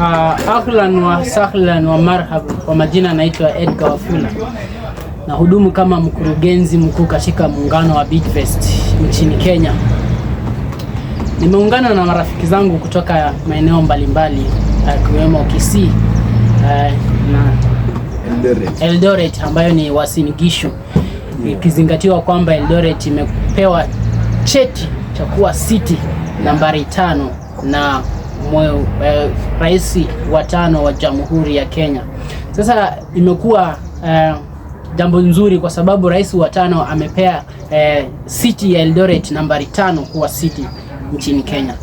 Ahlan wa sahlan wa marhaba. Kwa majina naitwa Edgar Wafula. Na hudumu kama mkurugenzi mkuu katika muungano wa Bidvest nchini Kenya. Nimeungana na marafiki zangu kutoka maeneo mbalimbali akiwemo Kisii na Eldoret ambayo ni Uasin Gishu. Ikizingatiwa kwamba Eldoret imepewa cheti cha kuwa city nambari 5 na rais wa 5 wa Jamhuri ya Kenya. Sasa imekuwa jambo nzuri kwa sababu rais wa 5 amepea city ya Eldoret nambari 5 kuwa city nchini Kenya.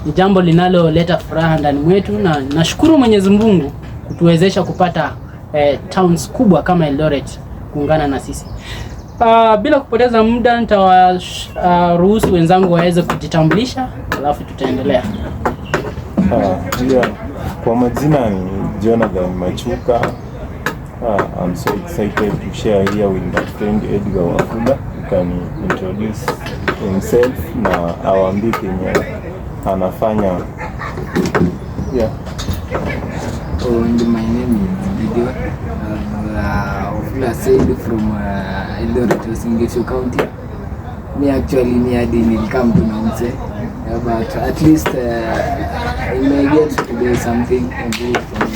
Ni jambo linaloleta furaha ndani mwetu, na nashukuru Mwenyezi Mungu kutuwezesha kupata towns kubwa kama Eldoret kuungana na sisi. Bila kupoteza muda nitawaruhusu wenzangu waweze kujitambulisha, alafu tutaendelea. Kwa majina ni Jonathan Machuka. I'm so excited to share here with my friend Edgar Wafula. He can introduce himself na awambie kenye anafanya. My name is Bidvest. Wafula said from Eldoret, Uasin Gishu County. Me actually didn't come to Namse, but at least I may get to do something good for me.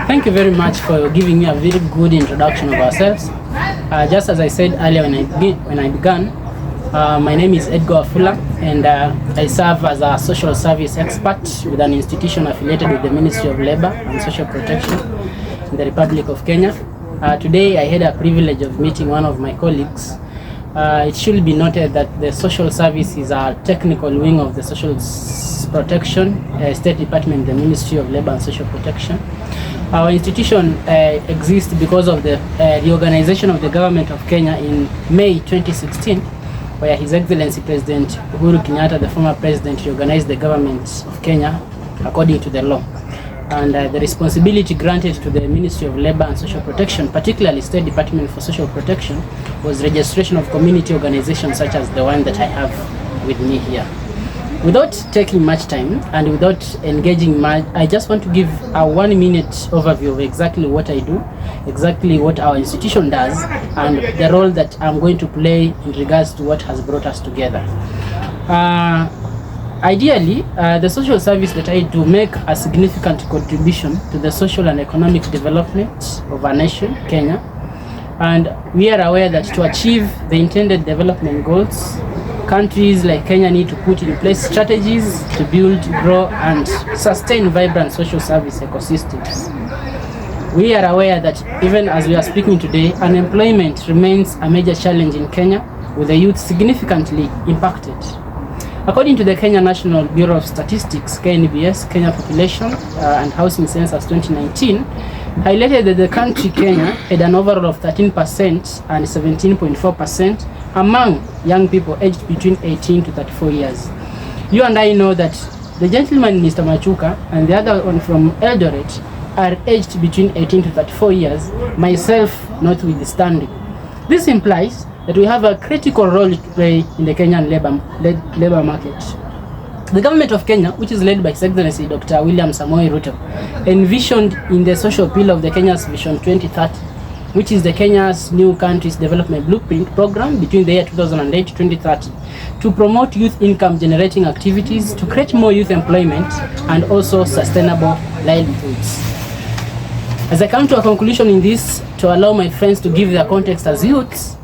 Thank you very much for giving me a very good introduction of ourselves. Just as I said earlier when I began, my name is Edgar Wafula, and I serve as a social service expert with an institution affiliated with the Ministry of Labour and Social Protection in the Republic of Kenya. Today I had a privilege of meeting one of my colleagues. It should be noted that the social service is a technical wing of the Social Protection State Department, the Ministry of Labour and Social Protection. Our institution exists because of the reorganization of the government of Kenya in May 2016, where His Excellency President Uhuru Kenyatta, the former president, reorganized the government of Kenya according to the law. And the responsibility granted to the Ministry of Labour and Social Protection, particularly State Department for Social Protection, was registration of community organizations such as the one that I have with me here. Without taking much time and without engaging much, I just want to give a 1-minute overview of exactly what I do, exactly what our institution does, and the role that I'm going to play in regards to what has brought us together. Ideally, the social service that I do make a significant contribution to the social and economic development of our nation, Kenya. And we are aware that to achieve the intended development goals, countries like Kenya need to put in place strategies to build, grow, and sustain vibrant social service ecosystems. We are aware that even as we are speaking today, unemployment remains a major challenge in Kenya, with the youth significantly impacted. According to the Kenya National Bureau of Statistics, KNBS, Kenya Population and Housing Census 2019, highlighted that the country Kenya had an overall of 13% and 17.4% among young people aged between 18 to 34 years. You and I know that the gentleman, Mr. Machuka, and the other one from Eldoret are aged between 18 to 34 years, myself notwithstanding. This implies that we have a critical role to play in the Kenyan labor market. The government of Kenya, which is led by His Excellency Dr. William Samoei Ruto, envisioned in the social pillar of the Kenya's Vision 2030, which is the Kenya's New Countries Development Blueprint program between the year 2008 to 2030, to promote youth income generating activities, to create more youth employment, and also sustainable livelihoods. As I come to a conclusion in this, to allow my friends to give their context as youths,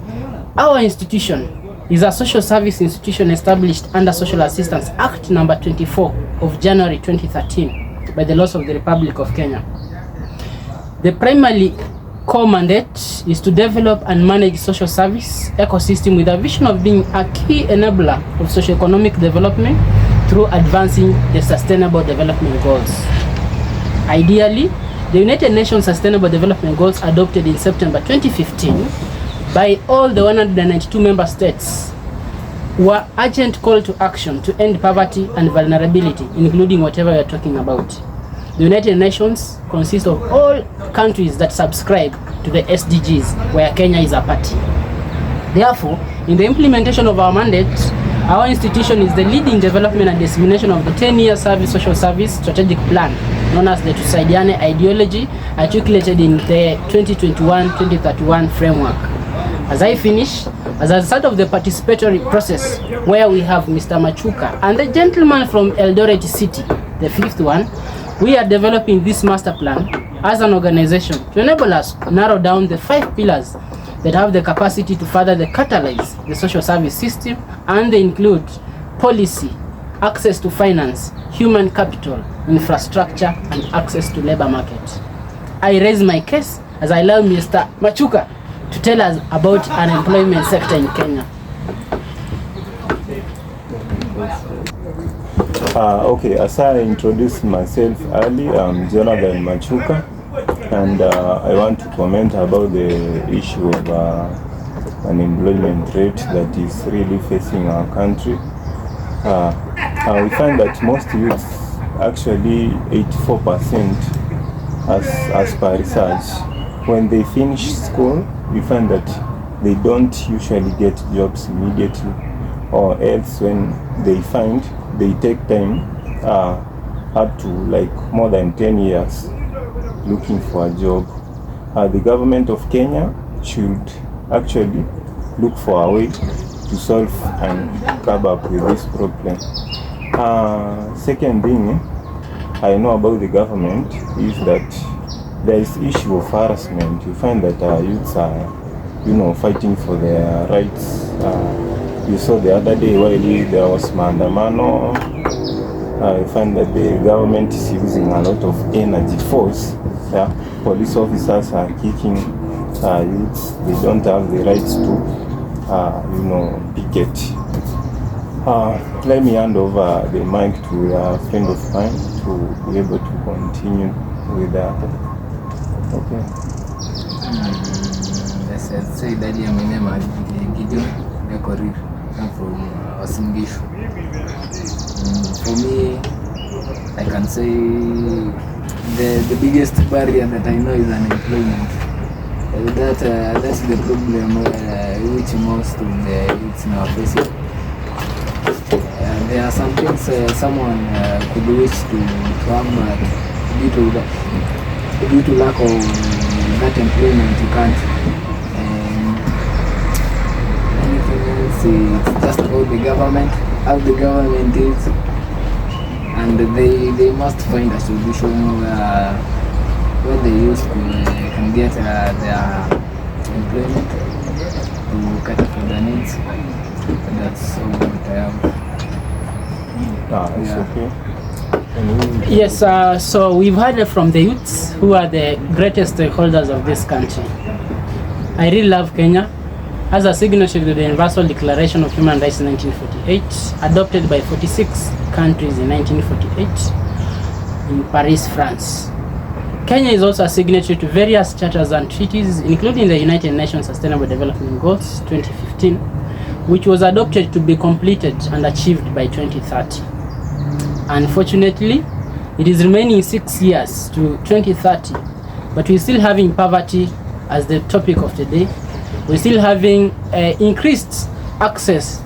our institution is a social service institution established under Social Assistance Act number 24 of January 2013 by the laws of the Republic of Kenya. The primary core mandate is to develop and manage social service ecosystem with a vision of being a key enabler of socio-economic development through advancing the Sustainable Development Goals. Ideally, the United Nations Sustainable Development Goals adopted in September 2015 by all the 192 member states were urgent call to action to end poverty and vulnerability, including whatever we are talking about. The United Nations consists of all countries that subscribe to the SDGs, where Kenya is a party. Therefore, in the implementation of our mandate, Our institution is the leading development and dissemination of the 10-year social service strategic plan, known as the Tusaidiane ideology, articulated in the 2021-2031 framework. As I finish, as a result of the participatory process, where we have Mr. Machuka and the gentleman from Eldoret City, the fifth one, we are developing this master plan as an organization to enable us to narrow down the 5 pillars that have the capacity to further catalyze the social service system, and they include policy, access to finance, human capital, infrastructure, and access to labor market. I raise my case as I allow Mr. Machuka to tell us about unemployment sector in Kenya. Okay, as I introduced myself early, I'm Jonathan Machuka, and I want to comment about the issue of unemployment rate that is really facing our country. We find that most youths, actually 84%, as per research, when they finish school, we find that they don't usually get jobs immediately, or else when they find, they take time up to like more than 10 years looking for a job. The government of Kenya should actually look for a way to solve and cover up with this problem. Second thing I know about the government is that there is issue of harassment. You find that youths are, fighting for their rights. You saw the other day while there was maandamano. I find that the government is using a lot of energy force. Police officers are kicking youths. They don't have the rights to, picket. Let me hand over the mic to a friend of mine to be able to continue with that. Okay. Yes, I'd say that my name is Gideon Nekorir. I'm from Osingishu. For me, I can say the biggest barrier that I know is unemployment. That's the problem which most of the youths now are facing. There are some things someone could wish to have, but due to lack of that employment, you can't. Anything else, it's just about the government, how the government is, and they must find a solution where the youth can get their employment to cater for their needs. And that's all what I have. It's okay. Yes, so we've heard from the youths who are the greatest stakeholders of this country. I really love Kenya. As a signatory to the Universal Declaration of Human Rights in 1948, adopted by 46 countries in 1948 in Paris, France. Kenya is also a signatory to various charters and treaties, including the United Nations Sustainable Development Goals 2015, which was adopted to be completed and achieved by 2030. Unfortunately, it is remaining 6 years to 2030, but we're still having poverty as the topic of today. We're still having increased access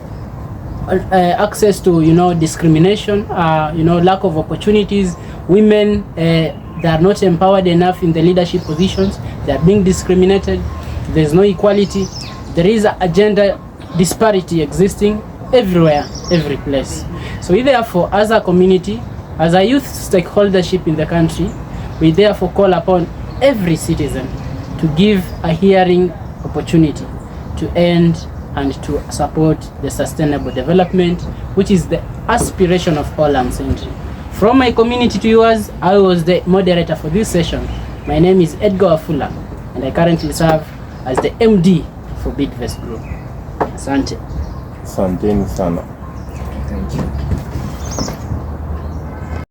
to discrimination, lack of opportunities. Women, they are not empowered enough in the leadership positions. They are being discriminated. There's no equality. There is a gender disparity existing everywhere, every place. So we therefore, as a community, as a youth stakeholdership in the country, we therefore call upon every citizen to give a hearing opportunity to end and to support the sustainable development, which is the aspiration of all ancestry. From my community to yours, I was the moderator for this session. My name is Edgar Afula, and I currently serve as the MD for Bidvest Group. Asante. Asanteni sana. Thank you.